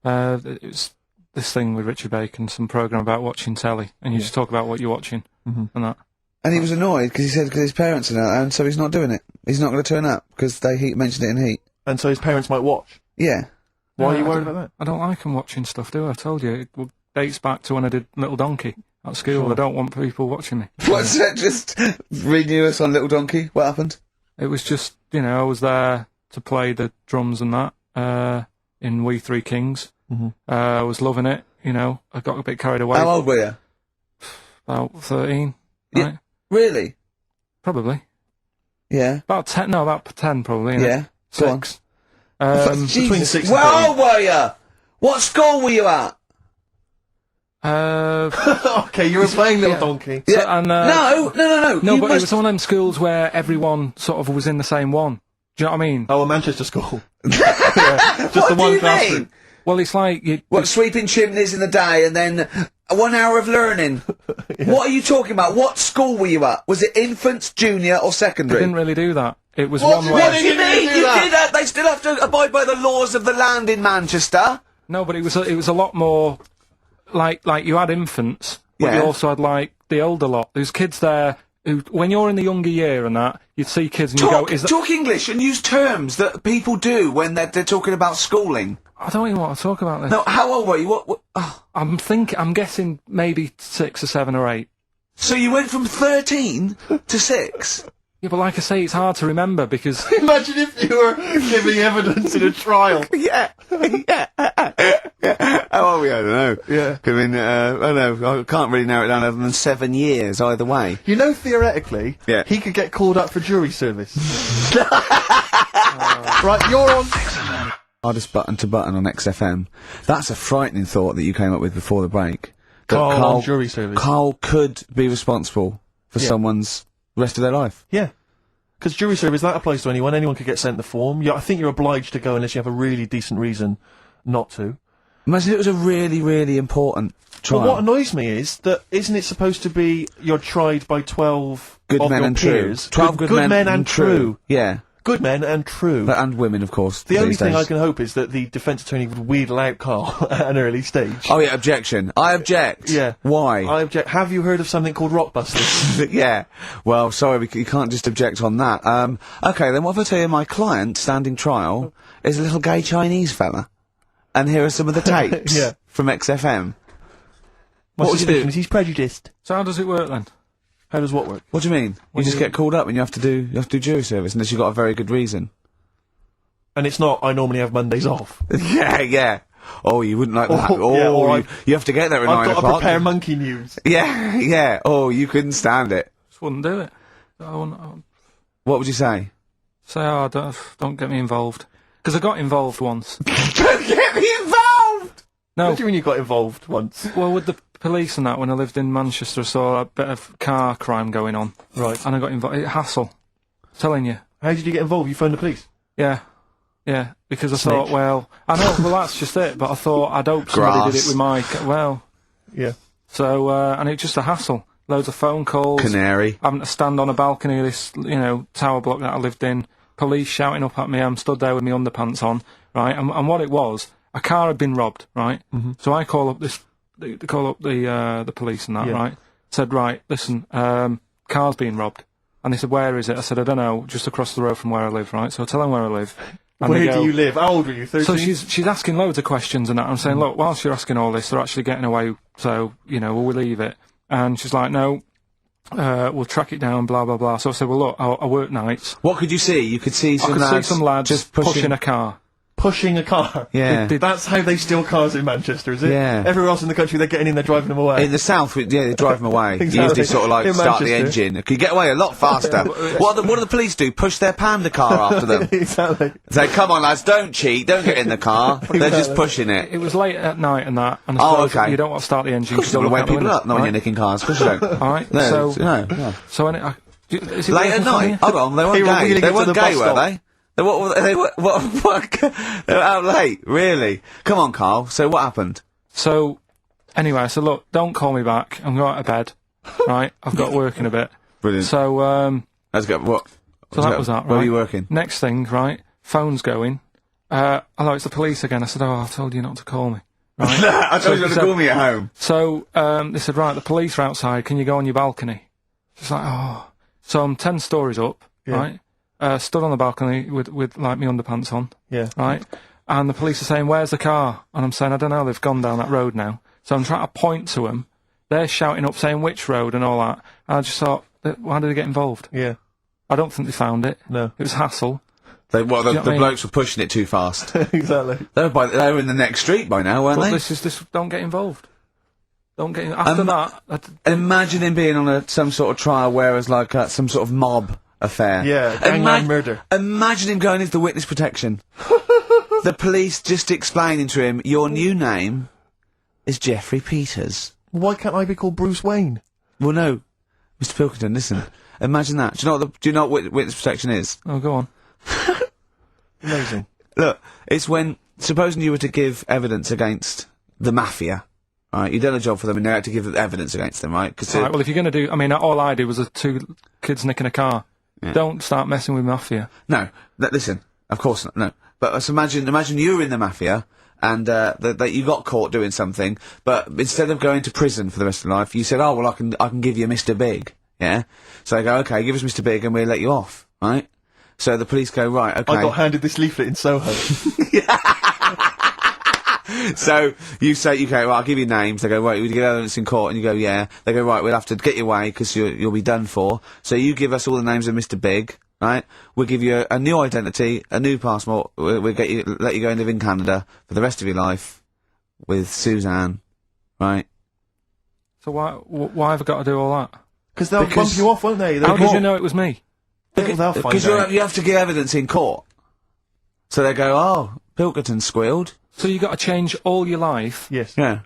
it's this thing with Richard Bacon, some programme about watching telly, and you just talk about what you're watching and that. And he was annoyed because he said because his parents are there, and so he's not doing it. He's not going to turn up because they mentioned it in Heat. And so his parents might watch. Yeah. Why are you I worried don't- about that? I don't like them watching stuff, do I? I told you. It dates back to when I did Little Donkey at school. Sure. I don't want people watching me. What's that? Just renew us on Little Donkey. What happened? It was just, I was there to play the drums and that in We Three Kings. I was loving it, I got a bit carried away. How old were you? About 13, Yeah. right? Really? Probably. Yeah. About 10, no, about 10 probably. innit? Yeah. Go on. 6. Between 6 and Where old were you? What school were you at? Okay, you were playing Little Donkey. So, and, No. No, You but it must- was one of them schools where everyone sort of was in the same one. Do you know what I mean? Oh, a Manchester school. Just What the do one you classroom. mean? Well, it's like What, sweeping chimneys in the day and then 1 hour of learning? What are you talking about? What school were you at? Was it infants, junior or I secondary? didn't really do that. It was What one do where... you mean? do You that? did that. They still have to abide by the laws of the land in Manchester. No, but it was a lot more like you had infants, but Yeah. you also had like the older lot. There's kids there who, when you're in the younger year and that, you'd see kids and you go, "Is that?" Talk English and use terms that people do when they're talking about schooling. I don't even want to talk about this. No, how old were you? What oh, I'm guessing maybe 6 or 7 or 8. So you went from 13 to 6? Yeah, but like I say, it's hard to remember because Imagine if you were giving evidence in a trial. Yeah. How old are we? I don't know. Yeah. I mean, I don't know. I can't really narrow it down other than 7 years either way. You know, theoretically, Yeah. he could get called up for jury service. Right, you're on. Hardest button to button on XFM. That's a frightening thought that you came up with before the break. That Carl on jury service. Carl could be responsible for Yeah. someone's rest of their life. Yeah. Because jury service, that applies to anyone. Anyone could get sent the form. I think you're obliged to go unless you have a really decent reason not to. Imagine it was a really, really important trial. But what annoys me is that isn't it supposed to be you're tried by 12 Good of men your and true. peers? 12 good men and true. Yeah. Good men and true. But, and women, of course. The only these thing days. I can hope is that the defence attorney would wheedle out Carl at an early stage. Oh yeah, objection. I object. Yeah. Why? I object. Have you heard of something called Rockbusters? Yeah. Well, sorry, you can't just object on that. Okay, then what if I tell you my client, standing trial, is a little gay Chinese fella? And here are some of the tapes Yeah. from XFM. My What would you suspicion do? is he's prejudiced. so how does it work then? How does what work? What do you mean? You just get called up and you have to do jury service unless you've got a very good reason. And it's not, I normally have Mondays off. Yeah. Oh, you wouldn't like that. Oh, yeah, or you have to get there at 9 I've got to o'clock. prepare monkey news. Yeah. Oh, you couldn't stand it. Just wouldn't do it. I wouldn't What would you say? say, oh, don't get me involved. Because I got involved once. Don't get me involved! No, What do you mean you got involved once? well, with the police and that, when I lived in Manchester, I saw a bit of car crime going on. Right. And I got involved. Hassle. Telling you. How did you get involved? You phoned the police? Yeah, because I thought, well, I know, well, that's just it, but I thought I'd hope somebody did it with my, well, Yeah. so, and it's just a hassle. Loads of phone calls. Canary. Having to stand on a balcony of this, tower block that I lived in. Police shouting up at me. I'm stood there with my underpants on, right? And what it was, a car had been robbed, right? Mm-hmm. So I call up the police and that, Yeah. right? Said, right, listen, car's being robbed. And they said, where is it? I said, I don't know, just across the road from where I live, right? So I tell them where I live. And Where they do go- you live? How old were you? 13? So she's asking loads of questions and that. I'm saying, look, whilst you're asking all this, they're actually getting away. So, will we leave it? And she's like, no, we'll track it down, blah, blah, blah. So I said, well, look, I work nights. What could you see? You could see some I could lads see some lads just pushing a car. Pushing a car. Yeah. That's how they steal cars in Manchester, is it? Yeah. Everywhere else in the country, they're getting in, they're driving them away. In the south, they drive them away. Exactly. You usually sort of like In start the Manchester. engine. You get away a lot faster. What do the police do? Push their panda car after them. Exactly. Say, come on lads, don't cheat, don't get in the car. They're just pushing it. It was late at night and that. And I Oh, suppose okay. you don't want to start the engine Of course because you they'll don't look want to wake out the people window, up, not when right? you're nicking cars. Of course you don't. All right, No, so, no. so is it Late working at for night? you? Hold on, they They weren't were gay. wheeling They it to weren't the gay, bus were stop. they? They were out late, really? Come on, Carl, so what happened? So, anyway, I said, look, don't call me back. I'm going to bed. Right? I've got work in a bit. Brilliant. So, Let's go, what? so that was that, right? Where were you working? Next thing, right? Phone's going. Hello, it's the police again. I said, I told you not to call me. Right? I told you not to call me at home. So, they said, right, the police are outside. Can you go on your balcony? She's like, oh. So I'm 10 stories up, Yeah. right? Stood on the balcony with like, my underpants on. Yeah. Right? And the police are saying, where's the car? And I'm saying, I don't know, they've gone down that road now. So I'm trying to point to them. They're shouting up, saying which road and all that. And I just thought, why did they get involved? Yeah. I don't think they found it. No. It was hassle. The know what I mean? blokes were pushing it too fast. Exactly. They were in the next street by now, weren't But they? this, don't get involved. Don't get, after that, Imagine him being on some sort of trial where it's like some sort of mob affair. Yeah, gangland murder. Imagine him going into the witness protection. The police just explaining to him, your new name is Jeffrey Peters. Why can't I be called Bruce Wayne? Well, no, Mr. Pilkington, listen. Imagine that. Do you know what witness protection is? oh, go on. Amazing. Look, it's when, supposing you were to give evidence against the mafia, right? You've done a job for them and you had to give evidence against them, right? Cause Right, well, if you're going to do, I mean, all I did was 2 kids nicking a car. Yeah. Don't start messing with mafia. No, listen, of course not, no. But imagine you were in the mafia, and that you got caught doing something, but instead of going to prison for the rest of your life, you said, oh, well, I can give you Mr. Big, yeah? So they go, okay, give us Mr. Big and we'll let you off, right? So the police go, right, okay. I got handed this leaflet in Soho. So you say, okay, well, I'll give you names. They go, right, we give evidence in court, and you go, yeah. They go, right, we'll have to get you away because you'll be done for. So you give us all the names of Mr. Big, right? We'll give you a new identity, a new passport. We'll let you go and live in Canada for the rest of your life with Suzanne, right? So why have I got to do all that? Because they'll bump you off, won't they? How did you know it was me? They'll find Because out. you have to give evidence in court. So they go, oh, Pilkington squealed. So you got to change all your life. Yes. Yeah.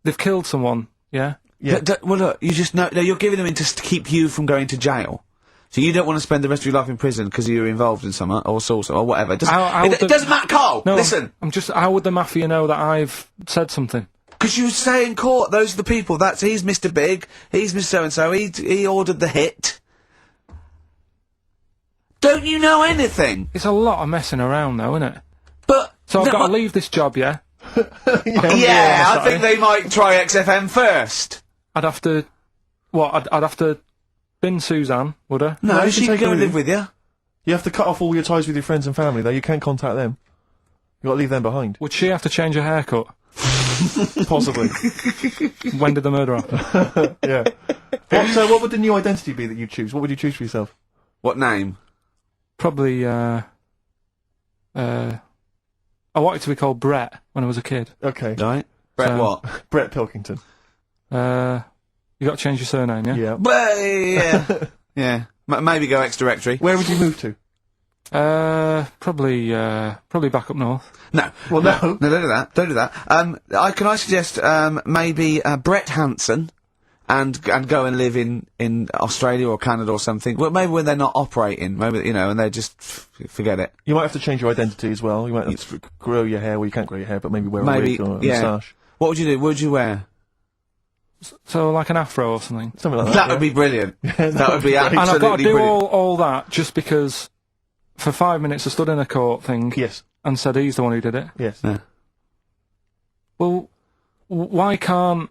They've killed someone. Yeah. Yeah. Well, look, you just know. No, you're giving them in to keep you from going to jail. So you don't want to spend the rest of your life in prison because you're involved in something or sauce or whatever. It doesn't matter, Carl. No, listen. How would the mafia know that I've said something? Because you say in court, those are the people. He's Mr. Big. He's Mr. So and so. He ordered the hit. Don't you know anything? It's a lot of messing around, though, isn't it? But So I've got to leave this job, yeah? yeah, I think they might try XFM first. I'd have to... What? I'd have to bin Suzanne, would I? No, you she can can take go her and with live with you. You have to cut off all your ties with your friends and family, though. You can't contact them. You got to leave them behind. Would she have to change her haircut? Possibly. When did the murder happen? Yeah. What would the new identity be that you choose? What would you choose for yourself? What name? Probably, I wanted to be called Brett when I was a kid. Okay. Right. Brett what? Brett Pilkington. You got to change your surname, yeah? Yeah. But, yeah. yeah. Maybe go ex-directory. Where would you move to? Probably back up north. No. Well, no. No, don't do that. Don't do that. Can I suggest, maybe, Brett Hanson and go and live in Australia or Canada or something. Well, maybe when they're not operating, maybe, and they just forget it. You might have to change your identity as well. You might have to grow your hair. Well, you can't grow your hair, but maybe wear a wig or a moustache. What would you do? What would you wear? So like an afro or something. Something like that. That would be brilliant. That would be absolutely And I've got to do brilliant. all that just because for 5 minutes I stood in a court thing Yes. and said he's the one who did it. Yes. Yeah. Well, why can't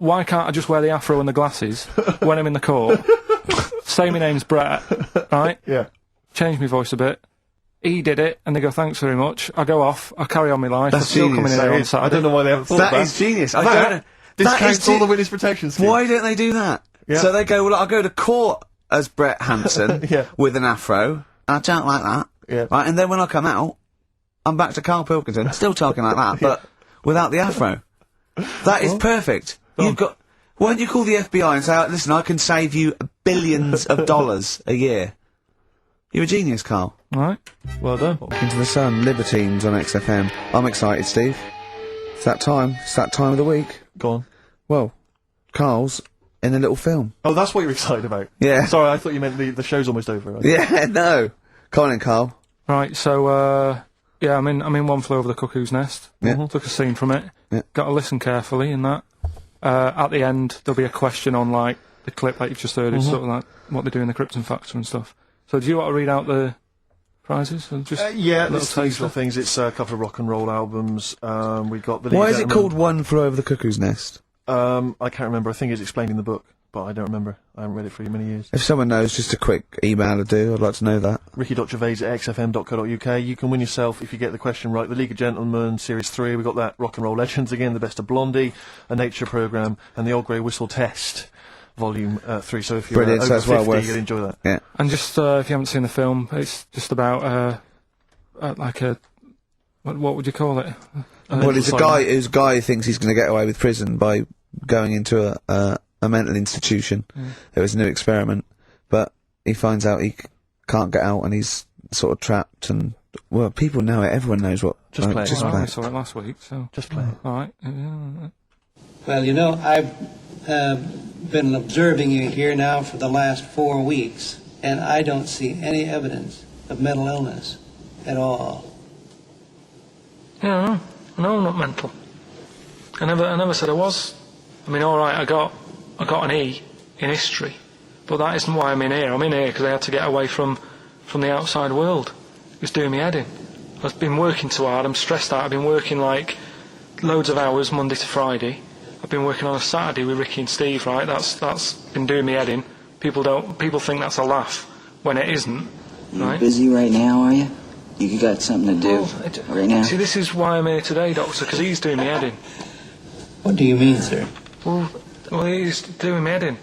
I just wear the afro and the glasses when I'm in the court? Say my name's Brett, right? Yeah. Change my voice a bit. He did it, and they go, thanks very much. I go off, I carry on my life, That's I'm still genius. coming in here on Saturday. I don't know why they haven't thought of That is genius. I don't know. This That counts is all the witness protection scheme. Why don't they do that? Yeah. So they go, well, I'll go to court as Brett Hanson Yeah. with an afro. I don't like that. Yeah. Right, and then when I come out, I'm back to Karl Pilkington, still talking like that, but without the afro. That is perfect. You've got... Why don't you call the FBI and say, listen, I can save you billions of dollars a year. You're a genius, Carl. Right. Well done. Into the Sun, Libertines on XFM. I'm excited, Steve. It's that time. It's that time of the week. Go on. Well, Carl's in a little film. Oh, that's what you're excited about. Yeah. Sorry, I thought you meant the show's almost over. Right? Yeah, no. Come on in, Carl. Right, so, yeah, I'm in One Flew Over the Cuckoo's Nest. Yeah. Took a scene from it. Yeah. Got to listen carefully in that. At the end, there'll be a question on, like, the clip that you've just heard. It's sort of like what they do in the Krypton Factor and stuff. So do you want to read out the prizes? Or just Yeah, little little taster? things. It's a couple of rock and roll albums. We got the. Why Lead is it Gentleman. called One Flew Over the Cuckoo's Nest? I can't remember. I think it's explained in the book, but I don't remember. I haven't read it for many years. If someone knows, just a quick email to do. I'd like to know that. ricky.gervais@xfm.co.uk. You can win yourself, if you get the question right, the League of Gentlemen Series 3. We got that Rock and Roll Legends again, the Best of Blondie, a Nature Programme, and the Old Grey Whistle Test, Volume 3. So if you're Brilliant, so over that's well 50, worth- you'll enjoy that. Yeah. And just, if you haven't seen the film, it's just about, like a... What would you call it? Well, it's a guy who thinks he's going to get away with prison by going into a mental institution. It was a new experiment, but he finds out he can't get out and he's sort of trapped. And well, people know it. Everyone knows what. Just play it. Just Well, play I it. saw it last week, so... Just play it. All right. Well, I've been observing you here now for the last 4 weeks, and I don't see any evidence of mental illness at all. Yeah, no, I'm not mental. I never said I was. I mean, all right, I got an E in history, but that isn't why I'm in here. I'm in here because I had to get away from the outside world. It was doing me head in. I've been working too hard. I'm stressed out. I've been working like loads of hours Monday to Friday. I've been working on a Saturday with Ricky and Steve. Right, that's been doing me head in. People think that's a laugh when it isn't. You're Right? busy right now, are you? You got something to do right now? See, this is why I'm here today, Doctor, because he's doing me head in. What do you mean, sir? Well, he's doing me head in.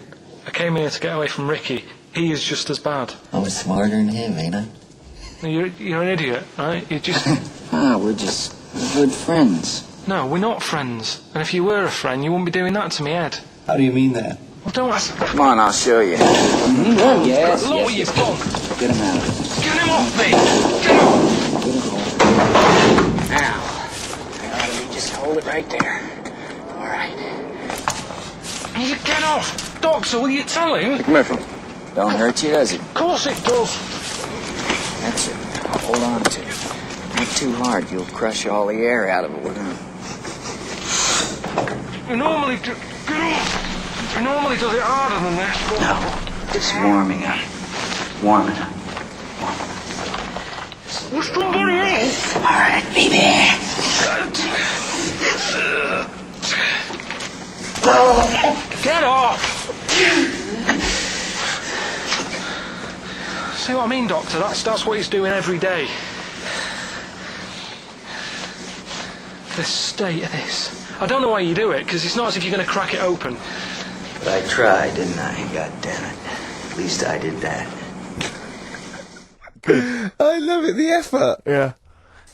I came here to get away from Ricky. He is just as bad. I was smarter than him, ain't I? You're an idiot, right? You're just... We're just good friends. No, we're not friends. And if you were a friend, you wouldn't be doing that to me, Ed. How do you mean that? Well, don't ask... Come on, I'll show you. Yes, Look what you've done. Get him out. Get him off me! Get him off! Now, just hold it right there. All right. You get off! Doctor, will you tell him? Come here, don't hurt you, does it? Of course it does. That's it. Now hold on to it. Not too hard. You'll crush all the air out of it. We're gonna... You normally do... Get off! You normally does it harder than this, but... No, just warming up. Warming up. Well, somebody else! All right, baby. Get off! See what I mean, Doctor? That's what he's doing every day. The state of this. I don't know why you do it, because it's not as if you're going to crack it open. But I tried, didn't I? God damn it. At least I did that. I love it, the effort. Yeah.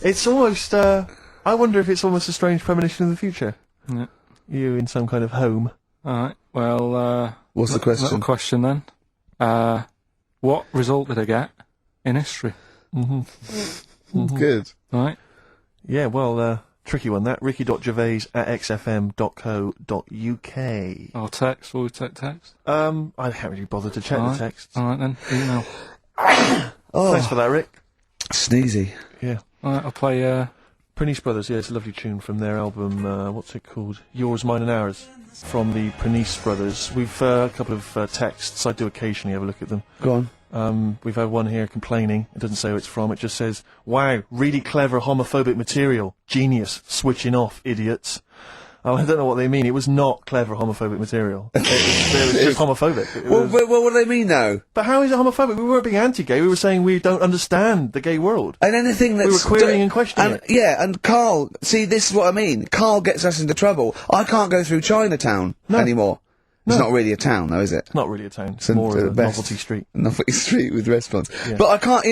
It's almost, I wonder if it's almost a strange premonition of the future. Yeah. You in some kind of home. Alright, well, What's the question? Little question then. What result did I get in history? Good. Right? Yeah, well, tricky one that. ricky.gervais@xfm.co.uk. Or text, will we take text? I can't really bother to check the text. Alright then, email. Thanks for that, Rick. Sneezy. Yeah. Alright, I'll play, Prenice Brothers, yeah, it's a lovely tune from their album, what's it called? Yours, Mine and Ours, from the Prenice Brothers. We've a couple of texts, I do occasionally have a look at them. Go on. We've had one here complaining, it doesn't say who it's from, it just says, wow, really clever homophobic material, genius, switching off, idiots. I don't know what they mean, it was not clever homophobic material. It was just homophobic. Well, what do they mean, though? But how is it homophobic? We weren't being anti-gay, we were saying we don't understand the gay world. And anything that's... We were querying and questioning it. Yeah, and Karl, see, this is what I mean. Karl gets us into trouble. I can't go through Chinatown anymore. It's not really a town, though, is it? It's not really a town, it's It's more the a best novelty street. Novelty street with restaurants. Yeah. But I can't,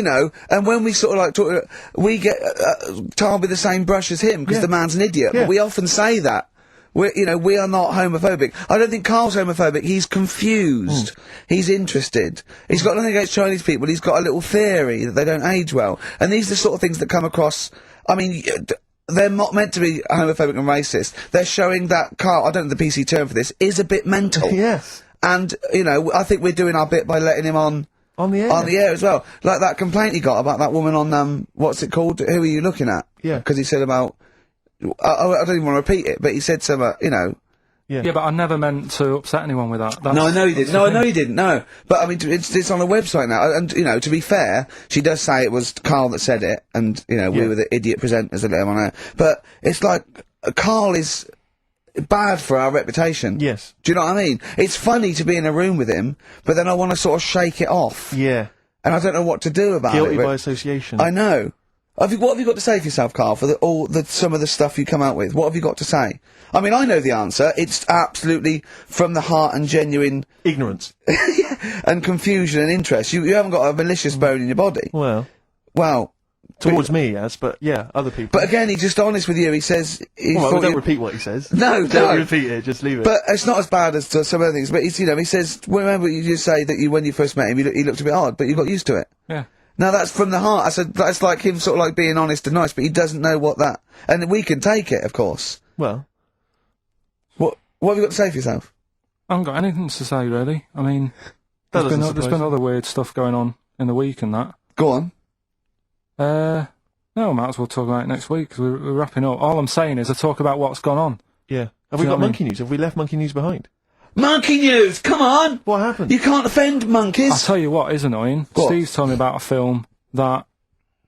and when we sort of like talk, we get tarred with the same brush as him, because the man's an idiot. Yeah. But we often say that. We are not homophobic. I don't think Karl's homophobic. He's confused. He's interested. He's got nothing against Chinese people. He's got a little theory that they don't age well. And these are the sort of things that come across, I mean, they're not meant to be homophobic and racist. They're showing that Karl, I don't know the PC term for this, is a bit mental. Yes. And, I think we're doing our bit by letting him on the air. On the air as well. Like that complaint he got about that woman on, what's it called? Who are you looking at? Yeah. Because he said about, I don't even want to repeat it, but he said something, Yeah, but I never meant to upset anyone with that. No, I know you didn't. No, I know you didn't. No, but I mean, it's on a website now, and to be fair, she does say it was Karl that said it, and we were the idiot presenters that let him on air. But it's like Karl is bad for our reputation. Yes. Do you know what I mean? It's funny to be in a room with him, but then I want to sort of shake it off. Yeah. And I don't know what to do about Guilty it. by association. I know. What have you got to say for yourself, Karl, for some of the stuff you come out with? What have you got to say? I mean, I know the answer. It's absolutely from the heart and genuine ignorance. and confusion and interest. You haven't got a malicious bone in your body. Well. Towards me, yes, but yeah, other people. But again, he's just honest with you. He says... don't repeat what he says. No, don't repeat it, just leave it. But it's not as bad as some other things. But he says, remember you just say that when you first met him, he looked a bit odd, but you got used to it. Yeah. Now that's from the heart. I said that's like him sort of like being honest and nice, but he doesn't know what that. And we can take it, of course. Well, what have you got to say for yourself? I haven't got anything to say really. I mean, there's been other weird stuff going on in the week and that. Go on. No, I might as well talk about it next week because we're wrapping up. All I'm saying is I talk about what's gone on. Yeah. Have we got monkey news? Have we left monkey news behind? Monkey news! Come on! What happened? You can't offend monkeys! I'll tell you what is annoying. What? Steve's told me about a film that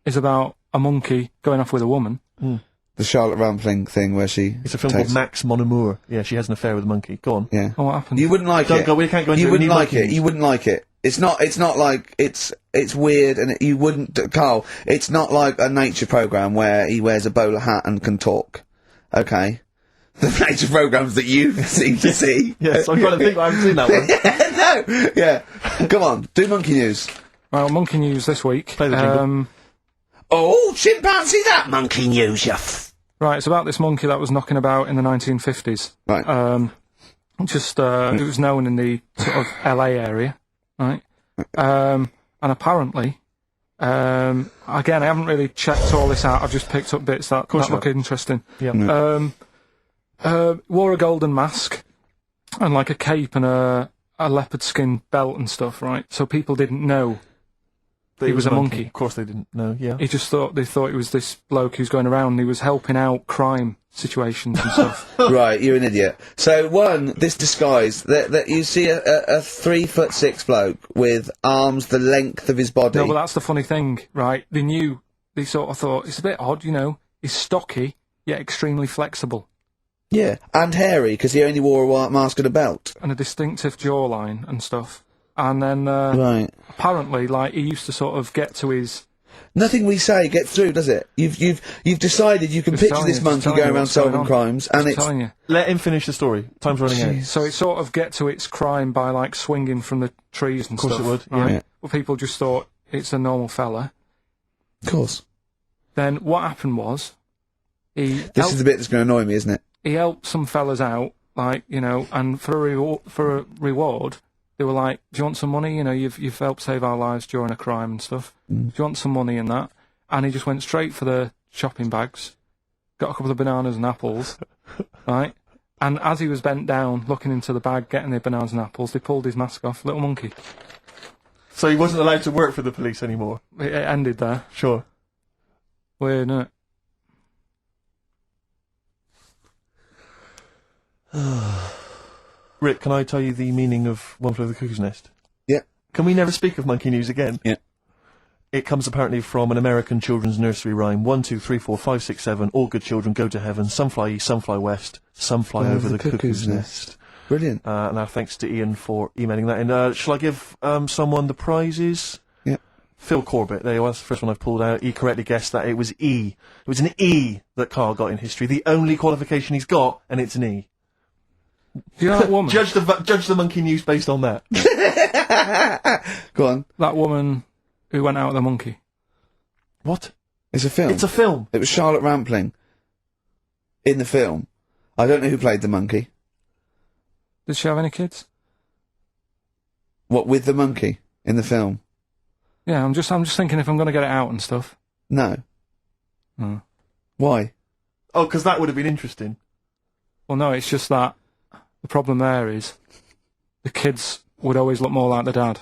is about a monkey going off with a woman. Mm. The Charlotte Rampling thing where she... It's a film called Max Mon Amour. Yeah, she has an affair with a monkey. Go on. Yeah. Oh, what happened? You wouldn't like it. We can't go into You it. wouldn't like it. You wouldn't like it. It's not like it's weird, and you wouldn't, Carl. It's not like a nature program where he wears a bowler hat and can talk. Okay, the nature programs that you seem to see. Yes, I'm trying to think. I haven't seen that one. No, yeah. Come on, do monkey news. Well, monkey news this week. Play the jingle. Oh, chimpanzee, that monkey news, you. Right, it's about this monkey that was knocking about in the 1950s. Right. It was known in the sort of LA area, right? And apparently, again, I haven't really checked all this out. I've just picked up bits that look interesting. Yeah. Wore a golden mask and like a cape and a leopard skin belt and stuff, right? So people didn't know he was a monkey. Of course they didn't know, yeah. They thought it was this bloke who's going around and he was helping out crime situations and stuff. Right, you're an idiot. So, this disguise, that you see a 3'6" bloke with arms the length of his body. No, but that's the funny thing, right? They sort of thought, it's a bit odd, he's stocky, yet extremely flexible. Yeah, and hairy, because he only wore a white mask and a belt. And a distinctive jawline and stuff. And then, Right. apparently, like, he used to sort of get to his... Nothing we say gets through, does it? You've decided you can Just picture telling this you, monkey just telling going you around what's going solving on. crimes, and I'm it's... telling you. Let him finish the story. Time's running out. So it sort of get to its crime by, like, swinging from the trees and Of course stuff. it would, right? yeah. Well, people just thought it's a normal fella. Of course. Then what happened was, This is the bit that's going to annoy me, isn't it? he helped some fellas out, like, and for a reward, they were like, do you want some money? You've helped save our lives during a crime and stuff. Do you want some money and that? And he just went straight for the shopping bags, got a couple of bananas and apples, right? And as he was bent down, looking into the bag, getting the bananas and apples, they pulled his mask off. Little monkey. So he wasn't allowed to work for the police anymore? It ended there. Sure. Weird, isn't it? Rick, can I tell you the meaning of One Flew Over the Cuckoo's Nest? Yeah. Can we never speak of monkey news again? Yeah. It comes apparently from an American children's nursery rhyme. 1, 2, 3, 4, 5, 6, 7. All good children go to heaven. Some fly east, some fly west. Some fly over the cuckoo's nest. Brilliant. And our thanks to Ian for emailing that in. Shall I give someone the prizes? Yeah. Phil Corbett, there you are, that's the first one I've pulled out. He correctly guessed that it was E. It was an E that Karl got in history. The only qualification he's got, and it's an E. Do you know that woman? Judge the monkey news based on that. Go on. That woman who went out with the monkey. What? It's a film. It's a film. It was Charlotte Rampling in the film. I don't know who played the monkey. Did she have any kids? What, with the monkey in the film? Yeah, I'm just thinking if I'm going to get it out and stuff. No. Oh. Why? Oh, because that would have been interesting. Well, no, it's just that the problem there is the kids would always look more like the dad.